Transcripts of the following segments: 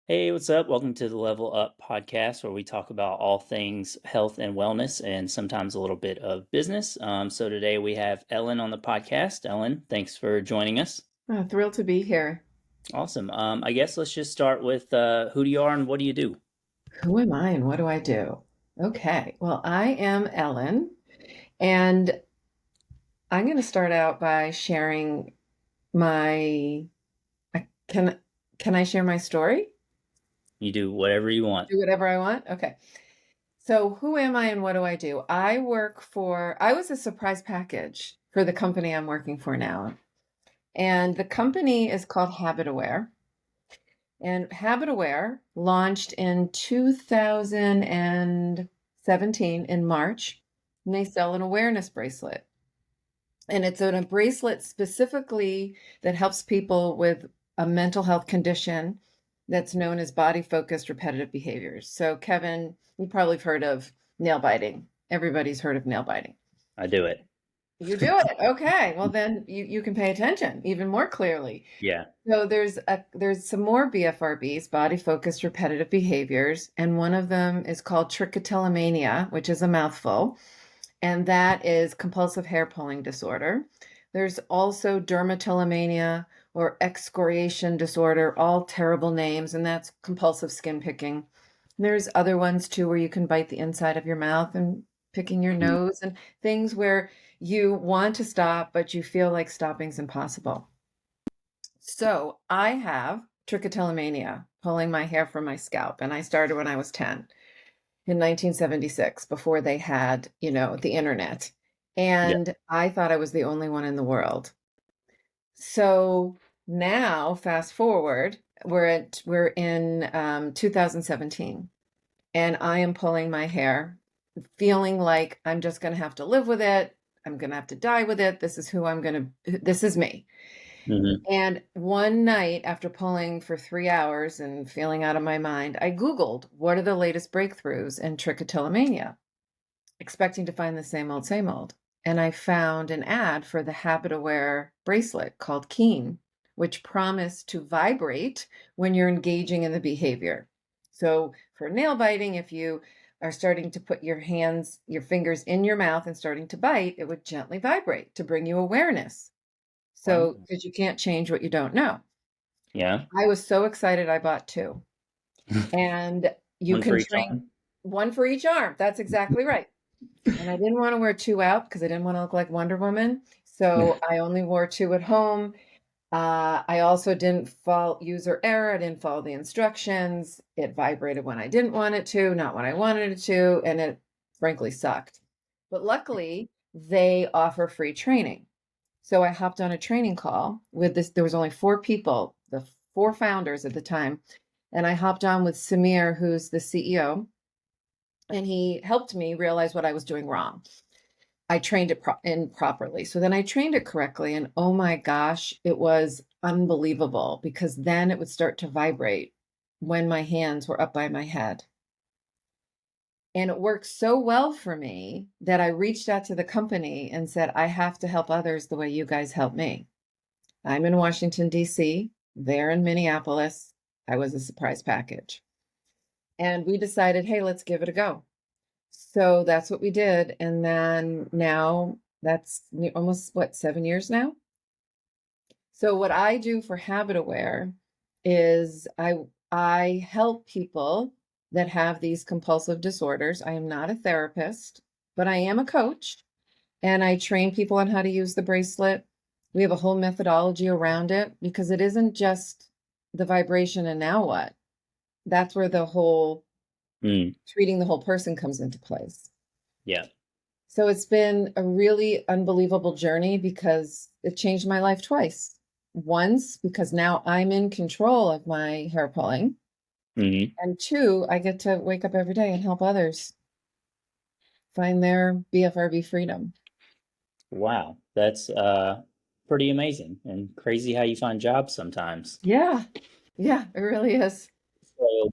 Hey, what's up? Welcome to the Level Up podcast, where we talk about all things health and wellness and sometimes a little bit of business. So today we have Ellen on the podcast. Ellen, thanks for joining us. Oh, thrilled to be here. Awesome. I guess let's just start with who do you are and what do you do? Who am I and what do I do? Okay, well, I am Ellen, and I'm going to start out by sharing my. Can I share my story? You do whatever you want. Do whatever I want? Okay. So, who am I and what do I do? I was a surprise package for the company I'm working for now. And the company is called Habit Aware. And Habit Aware launched in 2017 in March, and they sell an awareness bracelet. And it's a bracelet specifically that helps people with a mental health condition that's known as body focused repetitive behaviors. So, Kevin, you probably have heard of nail biting. Everybody's heard of nail biting. I do it. You do it. Okay. Well, then you can pay attention even more clearly. Yeah. So there's some more BFRBs, body focused repetitive behaviors, and one of them is called trichotillomania, which is a mouthful, and that is compulsive hair pulling disorder. There's also dermatillomania or excoriation disorder, all terrible names, and that's compulsive skin picking. There's other ones too where you can bite the inside of your mouth and picking your Mhm. nose and things where you want to stop, but you feel like stopping's impossible. So I have trichotillomania, pulling my hair from my scalp, and I started when I was 10 in 1976 before they had, the internet. Yeah. And I thought I was the only one in the world. So now, fast forward, we're in 2017, and I am pulling my hair, feeling like I'm just going to have to live with it. I'm going to have to die with it. This is me. Hmm. And one night after pulling for 3 hours and feeling out of my mind, I Googled what are the latest breakthroughs in trichotillomania, expecting to find the same old, same old. And I found an ad for the Habit Aware bracelet called Keen, which promised to vibrate when you're engaging in the behavior. So for nail biting, if you are starting to put your fingers in your mouth and starting to bite, it would gently vibrate to bring you awareness. Wow. So, because you can't change what you don't know. Yeah. I was so excited I bought two. And you One for can each train arm. one for each arm. That's exactly right. And I didn't want to wear two out because I didn't want to look like Wonder Woman. So I only wore two at home. I also didn't follow user error. I didn't follow the instructions. It vibrated when I didn't want it to, not when I wanted it to, and it frankly sucked. But luckily, they offer free training. So I hopped on a training call with this. There was only four people, the four founders at the time. And I hopped on with Samir, who's the CEO, and he helped me realize what I was doing wrong. I trained it improperly. So then I trained it correctly. And oh my gosh, it was unbelievable because then it would start to vibrate when my hands were up by my head. And it worked so well for me that I reached out to the company and said, I have to help others the way you guys help me. I'm in Washington, D.C., they're in Minneapolis. I was a surprise package. And we decided, hey, let's give it a go. So that's what we did. And then now that's almost what, 7 years now? So what I do for Habit Aware is I help people that have these compulsive disorders. I am not a therapist, but I am a coach and I train people on how to use the bracelet. We have a whole methodology around it because it isn't just the vibration and now what? That's where the whole Mm. treating the whole person comes into place. Yeah. So it's been a really unbelievable journey because it changed my life twice. Once, because now I'm in control of my hair pulling. Hmm. And two, I get to wake up every day and help others find their BFRB freedom. Wow. That's pretty amazing and crazy how you find jobs sometimes. Yeah. Yeah, it really is. So,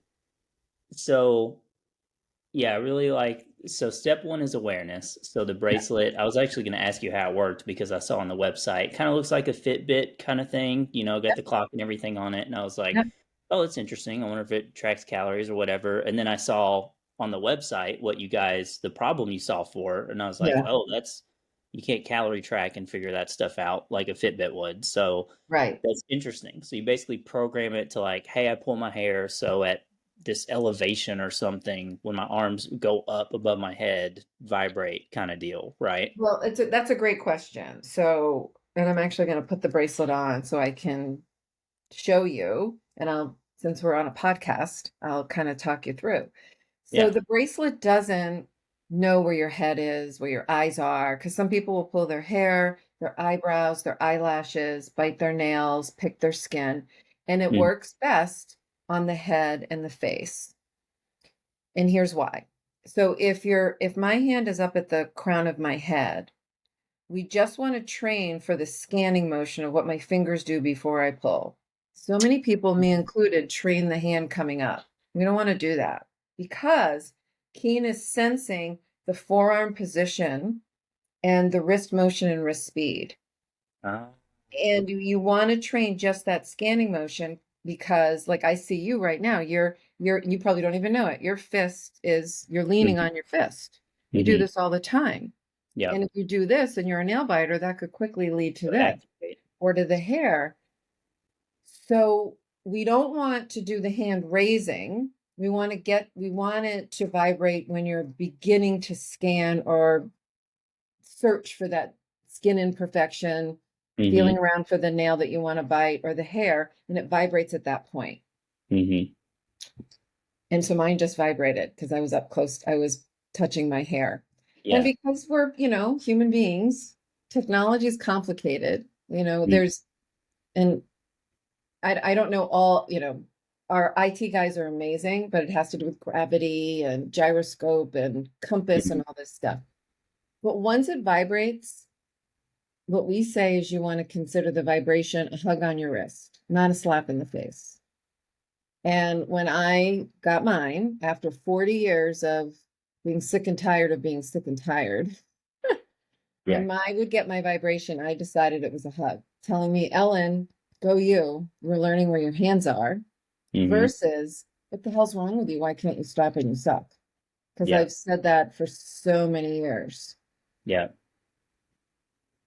so yeah, I really like so step one is awareness. So the Yeah. bracelet, I was actually going to ask you how it worked because I saw on the website, kind of looks like a Fitbit kind of thing, got Yep. the clock and everything on it. And I was like, Yep. oh, it's interesting. I wonder if it tracks calories or whatever. And then I saw on the website what you guys, the problem you solve for. And I was like, Yeah. oh, you can't calorie track and figure that stuff out like a Fitbit would. So Right. that's interesting. So you basically program it to like, hey, I pull my hair. So at this elevation or something, when my arms go up above my head, vibrate kind of deal, right? Well, that's a great question. So, and I'm actually going to put the bracelet on so I can show you, and since we're on a podcast, I'll kind of talk you through. So Yeah. the bracelet doesn't know where your head is, where your eyes are, because some people will pull their hair, their eyebrows, their eyelashes, bite their nails, pick their skin, and it Mm. works best on the head and the face. And here's why. So if my hand is up at the crown of my head, we just want to train for the scanning motion of what my fingers do before I pull. So many people, me included, train the hand coming up. We don't want to do that because Keen is sensing the forearm position and the wrist motion and wrist speed. Uh, And you want to train just that scanning motion because like I see you right now, you probably don't even know it. You're leaning mm-hmm. on your fist. You do Mm-hmm. this all the time. And Yep. if you do this and you're a nail biter, that could quickly lead to So this activate. or to the hair. So we don't want to do the hand raising. We want it to vibrate when you're beginning to scan or search for that skin imperfection, feeling Mm-hmm. around for the nail that you want to bite or the hair, and it vibrates at that point. Mm-hmm. And so mine just vibrated because I was up close, I was touching my hair. And Yeah. because we're, human beings, technology is complicated. Mm. And I don't know all, our IT guys are amazing, but it has to do with gravity and gyroscope and compass Mm-hmm. and all this stuff. But once it vibrates, what we say is you want to consider the vibration a hug on your wrist, not a slap in the face. And when I got mine, after 40 years of being sick and tired of being sick and tired, Yeah. when I would get my vibration, I decided it was a hug, telling me, Ellen, go you. We're learning where your hands are, Mm-hmm. versus what the hell's wrong with you? Why can't you stop and you suck? Because Yeah. I've said that for so many years, Yeah.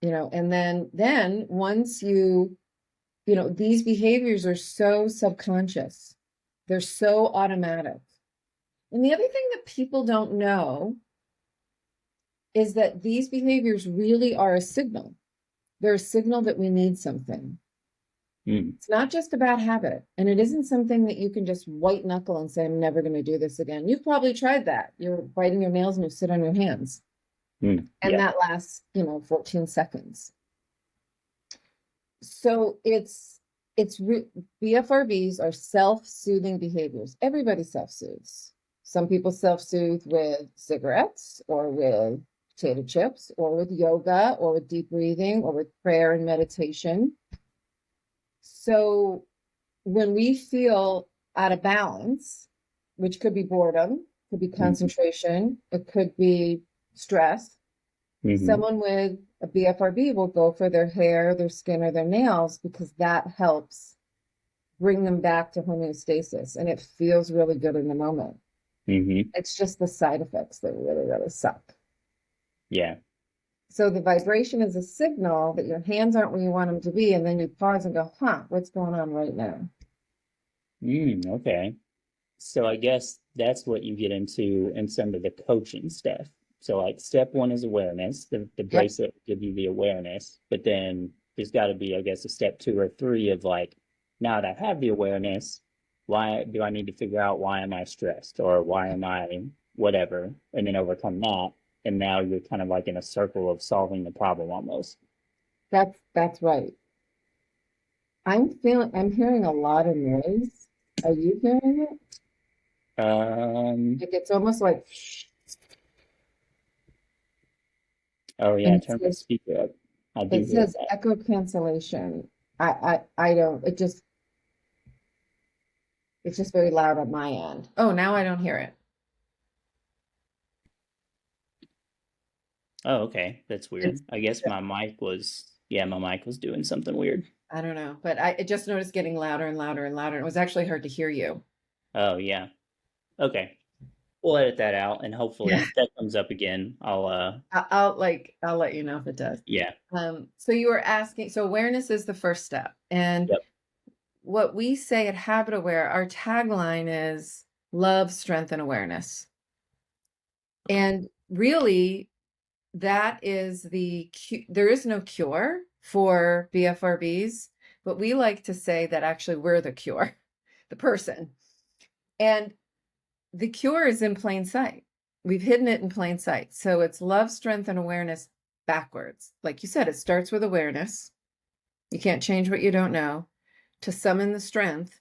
and then once these behaviors are so subconscious, they're so automatic. And the other thing that people don't know is that these behaviors really are a signal. They're a signal that we need something. Mm. It's not just about habit. And it isn't something that you can just white knuckle and say, I'm never going to do this again. You've probably tried that. You're biting your nails and you sit on your hands. Mm. And Yeah. that lasts, 14 seconds. So BFRBs are self-soothing behaviors. Everybody self-soothes. Some people self-soothe with cigarettes or with potato chips or with yoga or with deep breathing or with prayer and meditation. So when we feel out of balance, which could be boredom, could be Mm-hmm. concentration, it could be stress, Mm-hmm. someone with a BFRB will go for their hair, their skin, or their nails because that helps bring them back to homeostasis and it feels really good in the moment. Mm-hmm. It's just the side effects that really, really suck. Yeah. So the vibration is a signal that your hands aren't where you want them to be. And then you pause and go, what's going on right now? Okay. So I guess that's what you get into in some of the coaching stuff. So like step one is awareness. The Yep. bracelet will give you the awareness, but then there's got to be, I guess, a step two or three of like, now that I have the awareness, why do I need to figure out why am I stressed or why am I whatever, and then overcome that. And now you're kind of like in a circle of solving the problem almost. That's right. I'm hearing a lot of noise. Are you hearing it? Um, Like it's almost like, oh yeah, and turn my speaker up. I do it hear says that. echo cancellation. I don't, it's just very loud on my end. Oh, now I don't hear it. Oh, okay. That's It's, weird. I guess my mic was, yeah, my mic was doing something weird. I don't know, but I just noticed getting louder and louder and louder. It was actually hard to hear you. Oh, yeah. Okay. We'll edit that out, and hopefully Yeah. if that comes up again, I'll let you know if it does. yeah. So you were asking, so awareness is the first step. And Yep. what we say at Habit Aware, our tagline is love, strength, and awareness. And really, that is there is no cure for BFRBs, but we like to say that actually we're the cure, the person. And the cure is in plain sight. We've hidden it in plain sight. So it's love, strength, and awareness backwards. Like you said, it starts with awareness. You can't change what you don't know. To summon the strength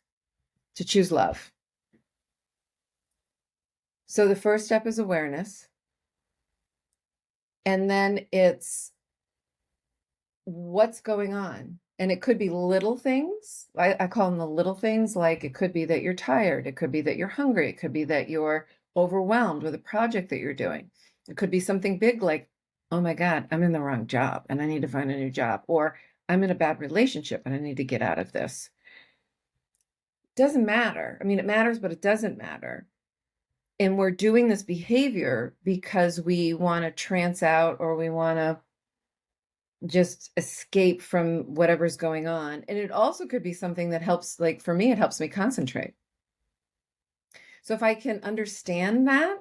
to choose love. So the first step is awareness. And then it's what's going on. And it could be little things. I call them the little things. Like it could be that you're tired. It could be that you're hungry. It could be that you're overwhelmed with a project that you're doing. It could be something big like, oh my God, I'm in the wrong job and I need to find a new job. Or I'm in a bad relationship and I need to get out of this. Doesn't matter. I mean, it matters, but it doesn't matter. And we're doing this behavior because we want to trance out or we want to just escape from whatever's going on. And it also could be something that helps, like for me, it helps me concentrate. So if I can understand that,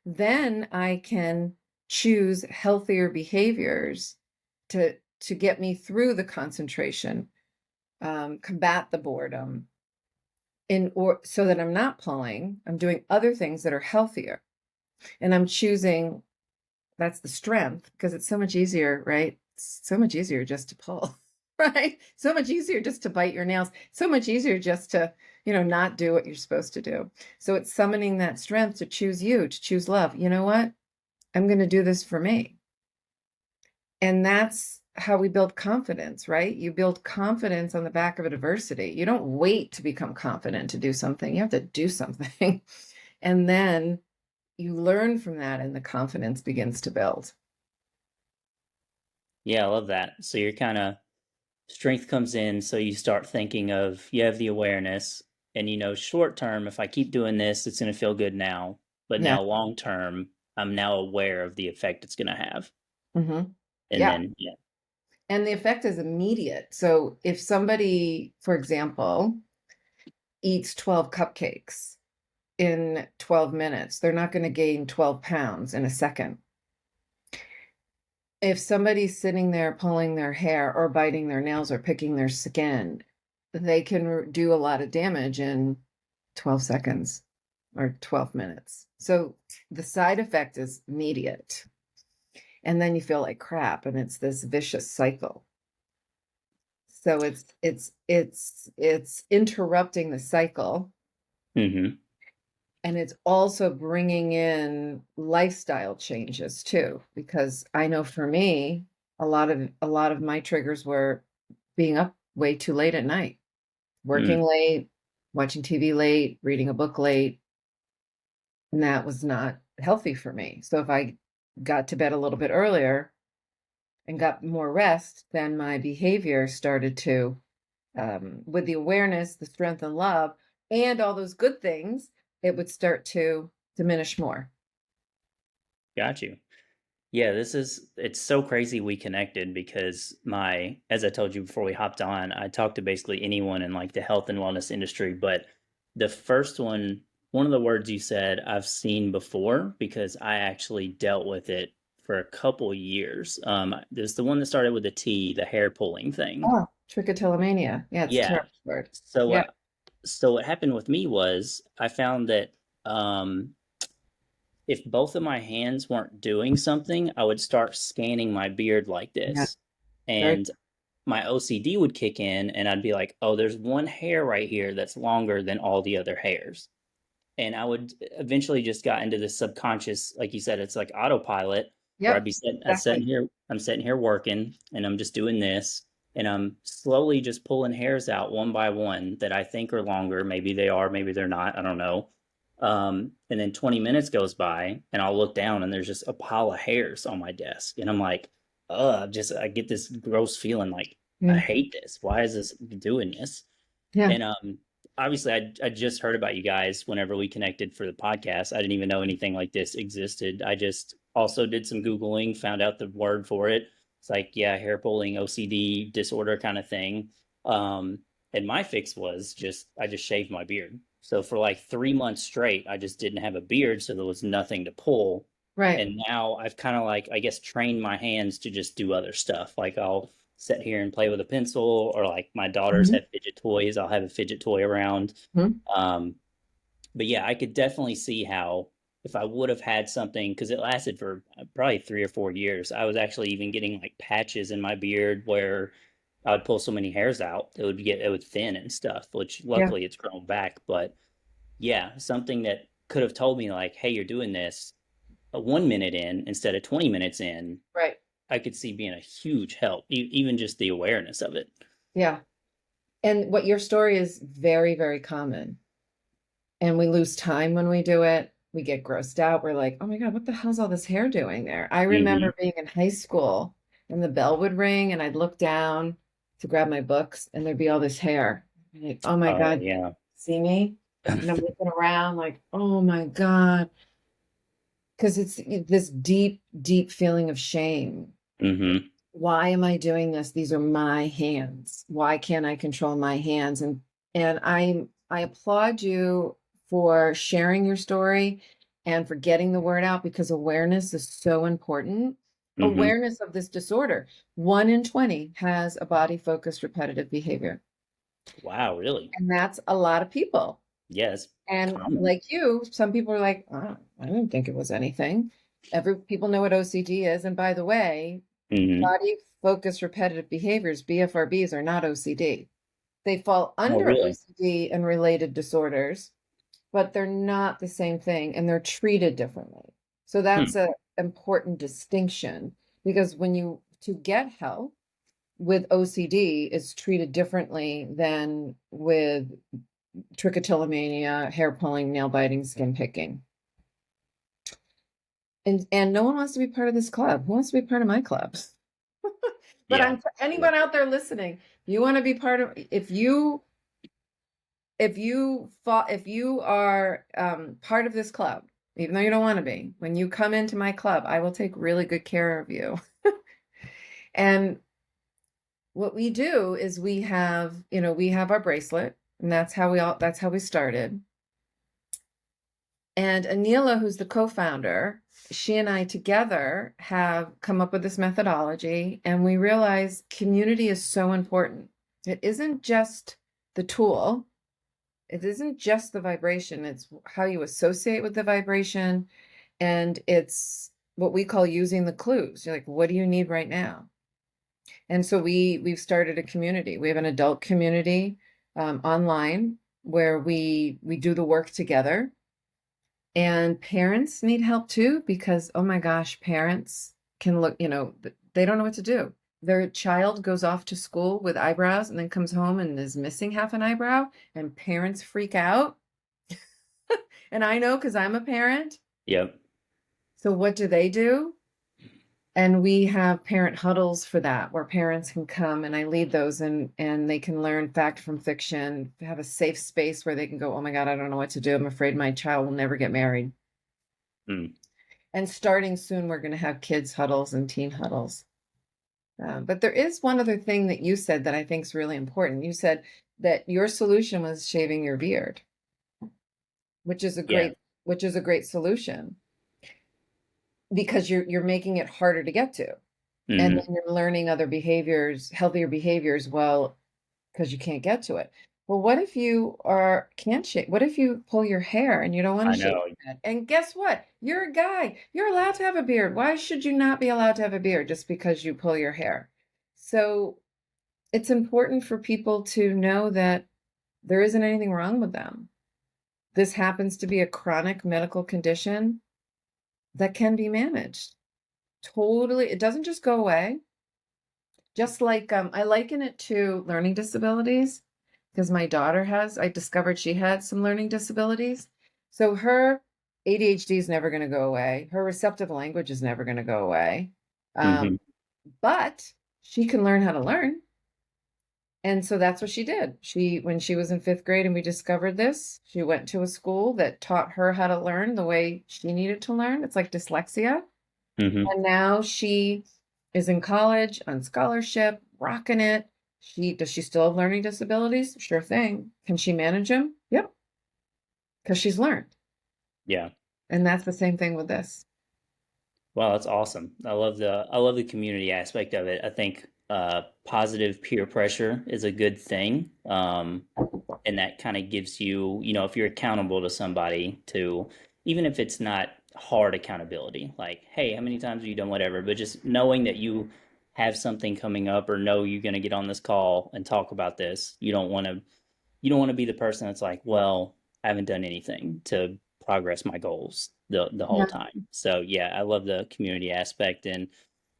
then I can choose healthier behaviors to get me through the concentration, combat the boredom, or so that I'm not pulling, I'm doing other things that are healthier. And I'm choosing, that's the strength, because it's so much easier, right? It's so much easier just to pull, right? So much easier just to bite your nails. So much easier just to, not do what you're supposed to do. So it's summoning that strength to choose you, to choose love. You know what? I'm going to do this for me. And that's how we build confidence, right? You build confidence on the back of adversity. You don't wait to become confident to do something. You have to do something. And then you learn from that and the confidence begins to build. Yeah, I love that. So you're kind of strength comes in, so you start thinking of you have the awareness, and short term, if I keep doing this, it's going to feel good now, but Yeah. now long term, I'm now aware of the effect it's going to have. And Yeah. then yeah. And the effect is immediate. So if somebody, for example, eats 12 cupcakes in 12 minutes, they're not going to gain 12 pounds in a second. If somebody's sitting there pulling their hair or biting their nails or picking their skin, they can do a lot of damage in 12 seconds or 12 minutes. So the side effect is immediate. And then you feel like crap and it's this vicious cycle. So it's interrupting the cycle, Mm-hmm. and it's also bringing in lifestyle changes too, because I know for me, a lot of my triggers were being up way too late at night, working Mm. late, watching TV late, reading a book late, and that was not healthy for me. So if I got to bed a little bit earlier and got more rest, then my behavior started to, with the awareness, the strength and love, and all those good things, it would start to diminish more. Got you. Yeah, it's so crazy we connected because as I told you before we hopped on, I talked to basically anyone in like the health and wellness industry, but the first one of the words you said I've seen before because I actually dealt with it for a couple years. There's the one that started with the T, the hair pulling thing. Oh, trichotillomania. Yeah, it's a Yeah. terrible word. So, Yeah. so what happened with me was I found that if both of my hands weren't doing something, I would start scanning my beard like Yeah. this. Very. And my OCD would kick in, and I'd be like, oh, there's one hair right here that's longer than all the other hairs. And I would eventually just got into this subconscious, like you said, it's like autopilot, where Yep. I'm sitting Exactly. here, I'm sitting here working, and I'm just doing this, and I'm slowly just pulling hairs out one by one that I think are longer. Maybe they are, maybe they're not. I don't know. And then 20 minutes goes by, and I'll look down, and there's just a pile of hairs on my desk, and I'm like, I get this gross feeling like I Yeah. hate this. Why is this doing this? Yeah. And obviously, I just heard about you guys whenever we connected for the podcast. I didn't even know anything like this existed. I just also did some Googling, found out the word for it. It's like, yeah, hair pulling, OCD disorder kind of thing. Um, and my fix was I just shaved my beard. So for like 3 months straight, I just didn't have a beard, so there was nothing to pull. Right. And now I've kind of like, I guess, trained my hands to just do other stuff. Like I'll sit here and play with a pencil, or like my daughters Mhm. have fidget toys, I'll have a fidget toy around. Mhm. um, but yeah, I could definitely see how, if I would have had something, because it lasted for probably 3 or 4 years. I was actually even getting like patches in my beard where I would pull so many hairs out it would thin and stuff, which Yeah. luckily it's grown back. But yeah, something that could have told me like, hey, you're doing this 1 minute in instead of 20 minutes in, Right. I could see being a huge help, even just the awareness of it. Yeah. And what your story is very, very common. And we lose time when we do it. We get grossed out. We're like, oh my God, what the hell's all this hair doing there? I Hmm. remember being in high school and the bell would ring and I'd look down to grab my books and there'd be all this hair. Like, oh my Oh God, yeah. see me? And I'm looking around like, oh my God. Because it's this deep, deep feeling of shame. Hmm. Why am I doing this? These are my hands. Why can't I control my hands? And I applaud you for sharing your story and for getting the word out because awareness is so important. Hmm. Awareness of this disorder. 1 in 20 has a body focused repetitive behavior. Wow, really? And that's a lot of people. Yes. And Common. like you, some people are like, oh, I didn't think it was anything. Every people know what OCD is. And by the way, Hmm. body focused repetitive behaviors, BFRBs, are not OCD. They fall Oh, under really? OCD and related disorders, but they're not the same thing and they're treated differently. So Hmm. that's a important distinction because when you to get help with OCD is treated differently than with trichotillomania, hair pulling, nail biting, skin picking. And no one wants to be part of this club. Who wants to be part of my club? But Yeah. I'm anyone out there listening, you want to be part of if you are part of this club, even though you don't want to be, when you come into my club, I will take really good care of you. And what we do is we have our bracelet, and that's how we started. And Anila, who's the co-founder, she and I together have come up with this methodology, and we realize community is so important. It isn't just the tool, it isn't just the vibration, it's how you associate with the vibration, and it's what we call using the clues. You're like, what do you need right now? And so we've started a community. We have an adult community online where we do the work together. And parents need help too, because oh my gosh, parents can look, they don't know what to do. Their child goes off to school with eyebrows and then comes home and is missing half an eyebrow, and parents freak out. And I know because I'm a parent. Yep. So what do they do? And we have parent huddles for that, where parents can come and I lead those, and they can learn fact from fiction, have a safe space where they can go, oh my God, I don't know what to do. I'm afraid my child will never get married. Hmm. And starting soon, we're going to have kids huddles and teen huddles. But there is one other thing that you said that I think is really important. You said that your solution was shaving your beard, which is a Yeah. great solution because you're making it harder to get to. And Hmm. then you're learning other behaviors, healthier behaviors, well, because you can't get to it. Well, what if you can't shave? What if you pull your hair and you don't want I to shave know. your head? And guess what? You're a guy. You're allowed to have a beard. Why should you not be allowed to have a beard just because you pull your hair? So it's important for people to know that there isn't anything wrong with them. This happens to be a chronic medical condition that can be managed. Totally. It doesn't just go away. Just like I liken it to learning disabilities because I discovered she had some learning disabilities. So her ADHD is never going to go away. Her receptive language is never going to go away. Hmm. But she can learn how to learn. And so that's what she did. When she was in 5th grade and we discovered this, she went to a school that taught her how to learn the way she needed to learn. It's like dyslexia. Hmm. And now she is in college on scholarship, rocking it. Does she still have learning disabilities? Sure thing. Can she manage them? Yep, because she's learned. Yeah. And that's the same thing with this. Well, that's awesome. I love the community aspect of it. I think positive peer pressure is a good thing. And that kind of gives you, if you're accountable to somebody, to even if it's not hard accountability, like, hey, how many times have you done whatever, but just knowing that you have something coming up or know you're going to get on this call and talk about this. You don't want to be the person that's like, well, I haven't done anything to progress my goals the whole Yeah. time. So yeah, I love the community aspect. And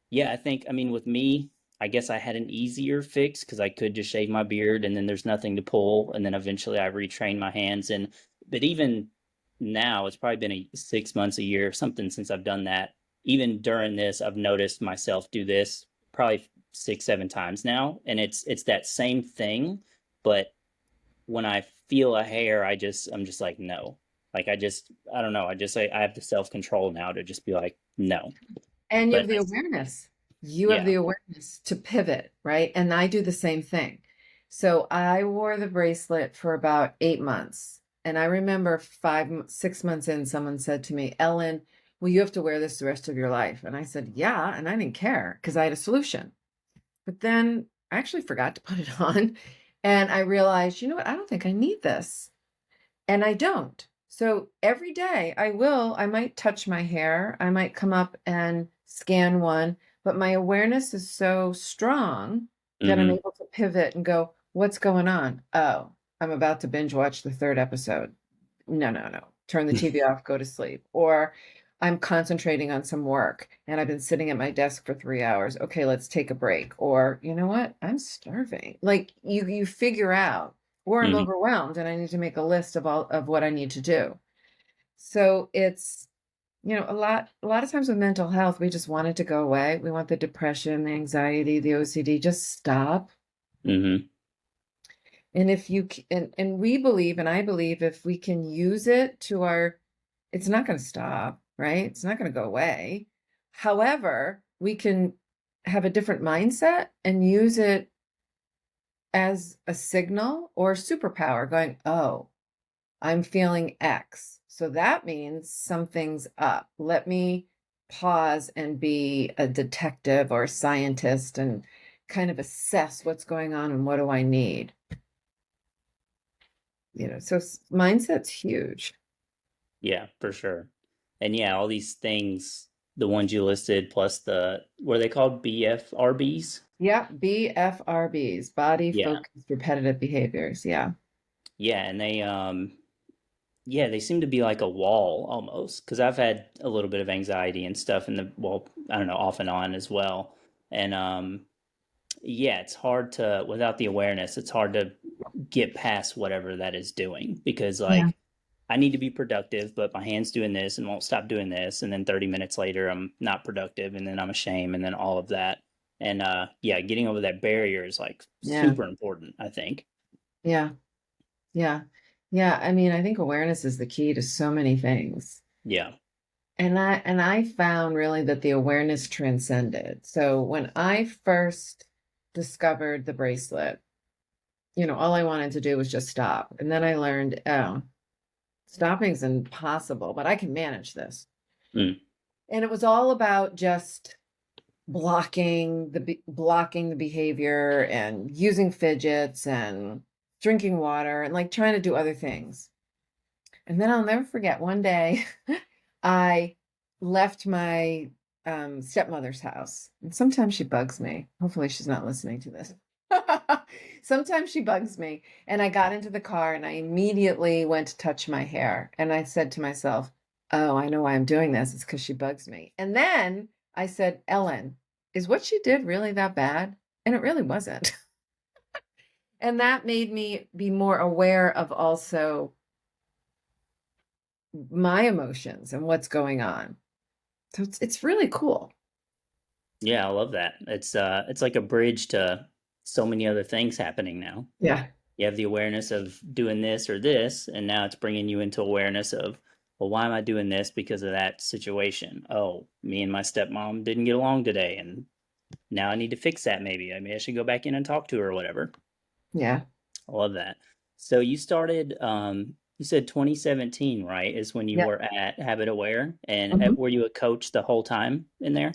yeah, I mean, with me, I guess I had an easier fix because I could just shave my beard and then there's nothing to pull. And then eventually I retrained my hands. But even now, it's probably been 6 months, a year, something since I've done that. Even during this, I've noticed myself do this probably 6, 7 times now. And it's that same thing. But when I feel a hair, I'm just like, no. Like, I don't know. I have the self control now to just be like, no. And you But have the awareness. You have yeah. the awareness to pivot, right? And I do the same thing. So I wore the bracelet for about 8 months. And I remember 6 months in, someone said to me, Ellen, well, you have to wear this the rest of your life. And I said, yeah. And I didn't care because I had a solution. But then I actually forgot to put it on. And I realized, you know what? I don't think I need this. And I don't. So every day I might touch my hair, I might come up and scan one, but my awareness is so strong that I'm Hmm. able to pivot and go, what's going on? Oh, I'm about to binge watch the 3rd episode. No, no, no. Turn the TV off, go to sleep. Or I'm concentrating on some work and I've been sitting at my desk for 3 hours. Okay, let's take a break. Or you know what? I'm starving. Like you figure out, or I'm Hmm. overwhelmed and I need to make a list of all of what I need to do. So it's, a lot of times with mental health, we just want it to go away. We want the depression, the anxiety, the OCD, just stop. Hmm. And if you and we believe, and I believe, if we can use it to our, it's not going to stop, right? It's not going to go away. However, we can have a different mindset and use it as a signal or superpower going, oh, I'm feeling X. So that means something's up. Let me pause and be a detective or a scientist and kind of assess what's going on and what do I need. So mindset's huge. Yeah, for sure. And yeah, all these things, the ones you listed, plus were they called BFRBs? Yeah, BFRBs, body Yeah. focused repetitive behaviors. Yeah. Yeah. And yeah, they seem to be like a wall almost. Cause I've had a little bit of anxiety and stuff well, I don't know, off and on as well. And, yeah, it's hard without the awareness, it's hard to get past whatever that is doing because, Yeah. like, I need to be productive, but my hand's doing this and won't stop doing this. And then 30 minutes later, I'm not productive. And then I'm ashamed. And then all of that. And yeah, getting over that barrier is like Yeah. super important, I think. Yeah. Yeah. Yeah. I mean, I think awareness is the key to so many things. Yeah. And I found really that the awareness transcended. So when I first discovered the bracelet, all I wanted to do was just stop. And then I learned, oh, stopping's impossible, but I can manage this. Mm. And it was all about just blocking the behavior and using fidgets and drinking water and like trying to do other things. And then I'll never forget one day I left my stepmother's house. And sometimes she bugs me. Hopefully she's not listening to this. Sometimes she bugs me. And I got into the car and I immediately went to touch my hair. And I said to myself, oh, I know why I'm doing this. It's because she bugs me. And then I said, Ellen, is what she did really that bad? And it really wasn't. And that made me be more aware of also my emotions and what's going on. So it's really cool. Yeah, I love that. It's like a bridge to so many other things happening now. Yeah. You have the awareness of doing this or this, and now it's bringing you into awareness of, well, why am I doing this? Because of that situation. Oh, me and my stepmom didn't get along today, and now I need to fix that. Maybe I should go back in and talk to her or whatever. Yeah. I love that. So you started, you said 2017, right? Is when you Yeah. were at Habit Aware, and Mhm. were you a coach the whole time in there?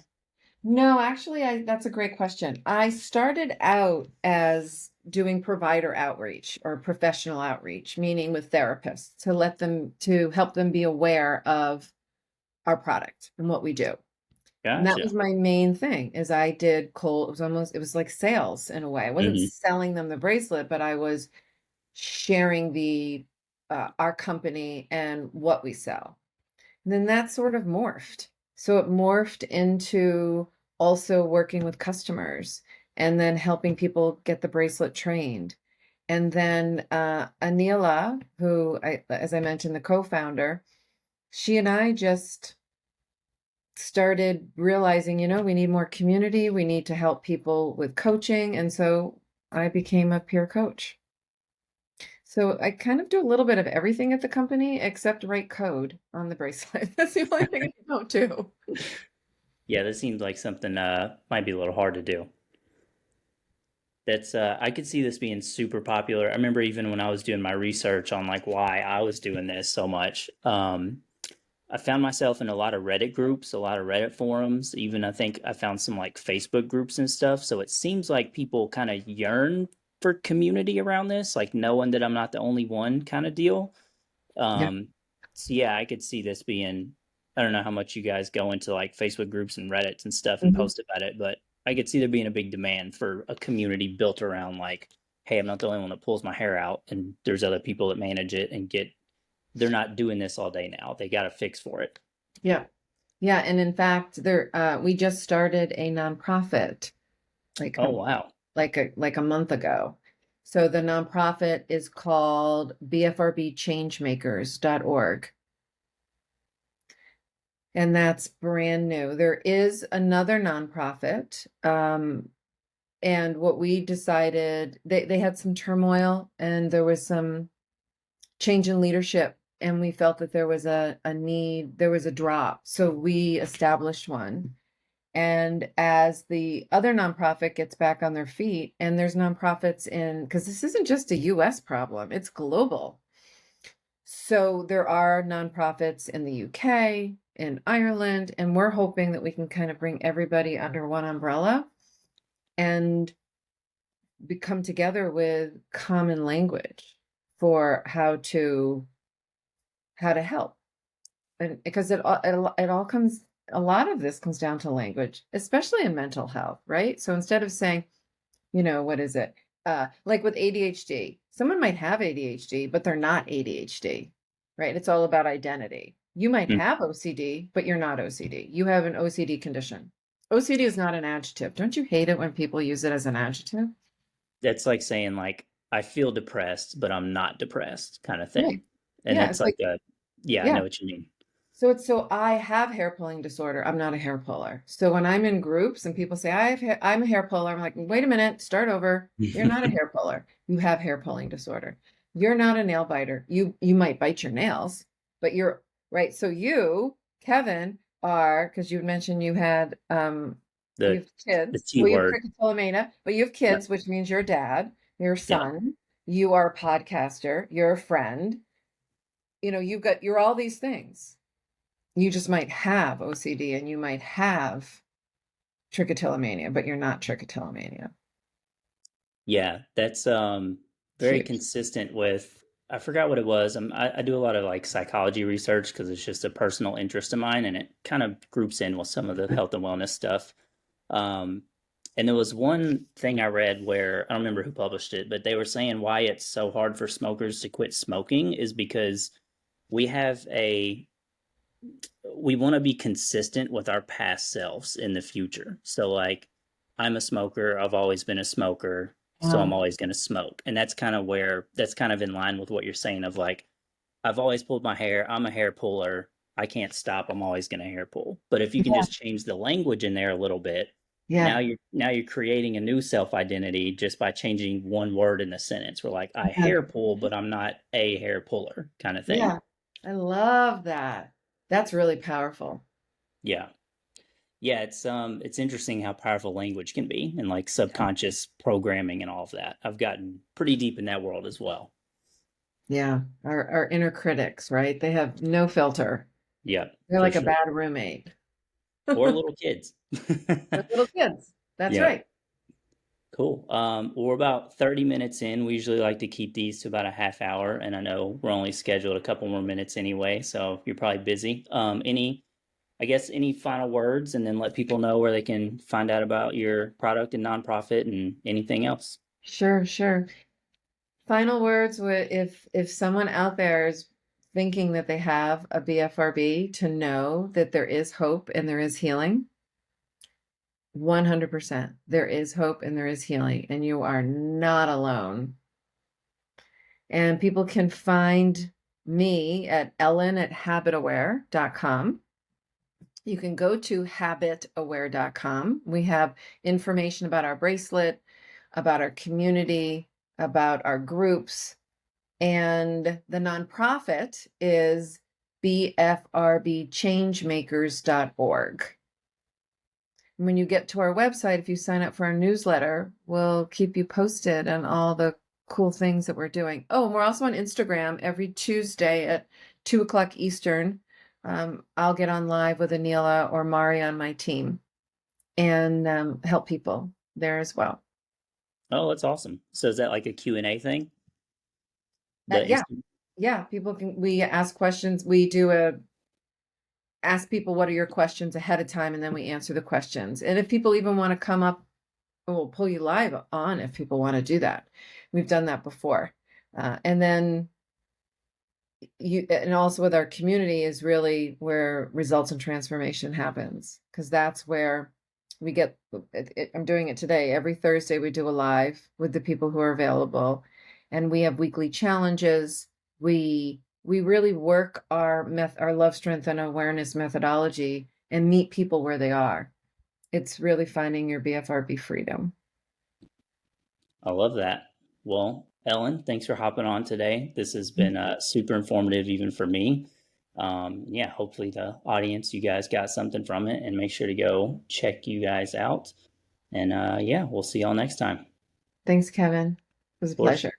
No, actually, that's a great question. I started out as doing provider outreach or professional outreach, meaning with therapists to help them be aware of our product and what we do. And that was Gotcha. my main thing is I did cold, it was like sales in a way. I wasn't Hmm. selling them the bracelet, but I was sharing our company and what we sell. And then that sort of morphed. So it morphed into also working with customers and then helping people get the bracelet trained. And then Anila, as I mentioned, the co-founder, she and I just started realizing, we need more community. We need to help people with coaching. And so I became a peer coach. So I kind of do a little bit of everything at the company except write code on the bracelet. That's the only thing I don't do. Yeah, that seems like something might be a little hard to do. That's I could see this being super popular. I remember even when I was doing my research on like why I was doing this so much. I found myself in a lot of Reddit groups, a lot of Reddit forums. Even I think I found some like Facebook groups and stuff. So it seems like people kind of yearn for community around this, like knowing that I'm not the only one kind of deal. Yeah. Um, so yeah, I could see this being. I don't know how much you guys go into like Facebook groups and Reddits and stuff and Mhm. post about it, but I could see there being a big demand for a community built around like, hey, I'm not the only one that pulls my hair out, and there's other people that manage it and get. They're not doing this all day now. They got a fix for it. Yeah. Yeah. And in fact, we just started a nonprofit like Oh wow. like a month ago. So the nonprofit is called BFRBChangemakers.org. And that's brand new. There is another nonprofit. And what we decided, they had some turmoil and there was some change in leadership. And we felt that there was a need, there was a drop. So we established one. And as the other nonprofit gets back on their feet, and there's nonprofits because this isn't just a US problem, it's global. So there are nonprofits in the UK, in Ireland, and we're hoping that we can kind of bring everybody under one umbrella and come together with common language for how to help. And because it all comes a lot of this comes down to language, especially in mental health, right? So instead of saying, what is it? Like with ADHD, someone might have ADHD, but they're not ADHD, right? It's all about identity. You might Mm. have OCD, but you're not OCD. You have an OCD condition. OCD is not an adjective. Don't you hate it when people use it as an adjective? That's like saying like I feel depressed, but I'm not depressed kind of thing. Right. And Yeah. that's It's like, like a yeah, I yeah. know what you mean. So I have hair pulling disorder. I'm not a hair puller. So when I'm in groups and people say I'm a hair puller, I'm like, wait a minute, start over. You're not a hair puller. You have hair pulling disorder. You're not a nail biter. You might bite your nails, but you're right. So you, Kevin, are because you mentioned you the have the kids. T Well, you have word. trichotillomania, but you have Yep. kids, which means you're a dad, you're a Yep. son, you are a podcaster, you're a friend. You're all these things. You just might have OCD and you might have trichotillomania, but you're not trichotillomania. Yeah, that's very Huge. consistent with I forgot what it was. I do a lot of like psychology research because it's just a personal interest of mine, and it kind of groups in with some of the health and wellness stuff. Um, and there was one thing I read where I don't remember who published it, but they were saying why it's so hard for smokers to quit smoking is because we have a we want to be consistent with our past selves in the future. So like I'm a smoker, I've always been a smoker, so I'm Um, always going to smoke. And that's kind of in line with what you're saying of like I've always pulled my hair, I'm a hair puller, I can't stop, I'm always going to hair pull. But if you can yeah. just change the language in there a little bit, Yeah. Now you're creating a new self identity just by changing one word in the sentence. We're like, I Yeah. hair pull, but I'm not a hair puller kind of thing. Yeah. I love that. That's really powerful. Yeah. Yeah, it's interesting how powerful language can be and like subconscious programming and all of that. I've gotten pretty deep in that world as well. Yeah. Our inner critics, right? They have no filter. Yeah, They're for like a sure. bad roommate. Or They're little kids. little kids. That's Yeah. right. Cool. We're about 30 minutes in. We usually like to keep these to about a half hour, and I know we're only scheduled a couple more minutes anyway, so you're probably busy. I guess, any final words, and then let people know where they can find out about your product and nonprofit and anything else. Sure, sure. Final words with if someone out there is thinking that they have a BFRB, to know that there is hope and there is healing. 100%. There is hope and there is healing, and you are not alone. And people can find me at ellen@habitaware.com. You can go to habitaware.com. We have information about our bracelet, about our community, about our groups, and the nonprofit is bfrbchangemakers.org. When you get to our website, if you sign up for our newsletter, we'll keep you posted on all the cool things that we're doing. Oh, and we're also on Instagram every Tuesday at 2 o'clock Eastern. I'll get on live with Anila or Mari on my team and help people there as well. Oh, that's awesome. So is that like a Q&A thing? The Yeah, instant? yeah. We ask questions. We do ask people what are your questions ahead of time, and then we answer the questions. And if people even want to come up, we'll pull you live on if people want to do that. We've done that before. And then and also with our community is really where results and transformation happens, because that's where we get I'm doing it today. Every Thursday we do a live with the people who are available, and we have weekly challenges. We really work our love, strength, and awareness methodology and meet people where they are. It's really finding your BFRB freedom. I love that. Well, Ellen, thanks for hopping on today. This has been super informative, even for me. Yeah, hopefully the audience, you guys got something from it, and make sure to go check you guys out. And yeah, we'll see y'all next time. Thanks, Kevin. It was a Of course. pleasure.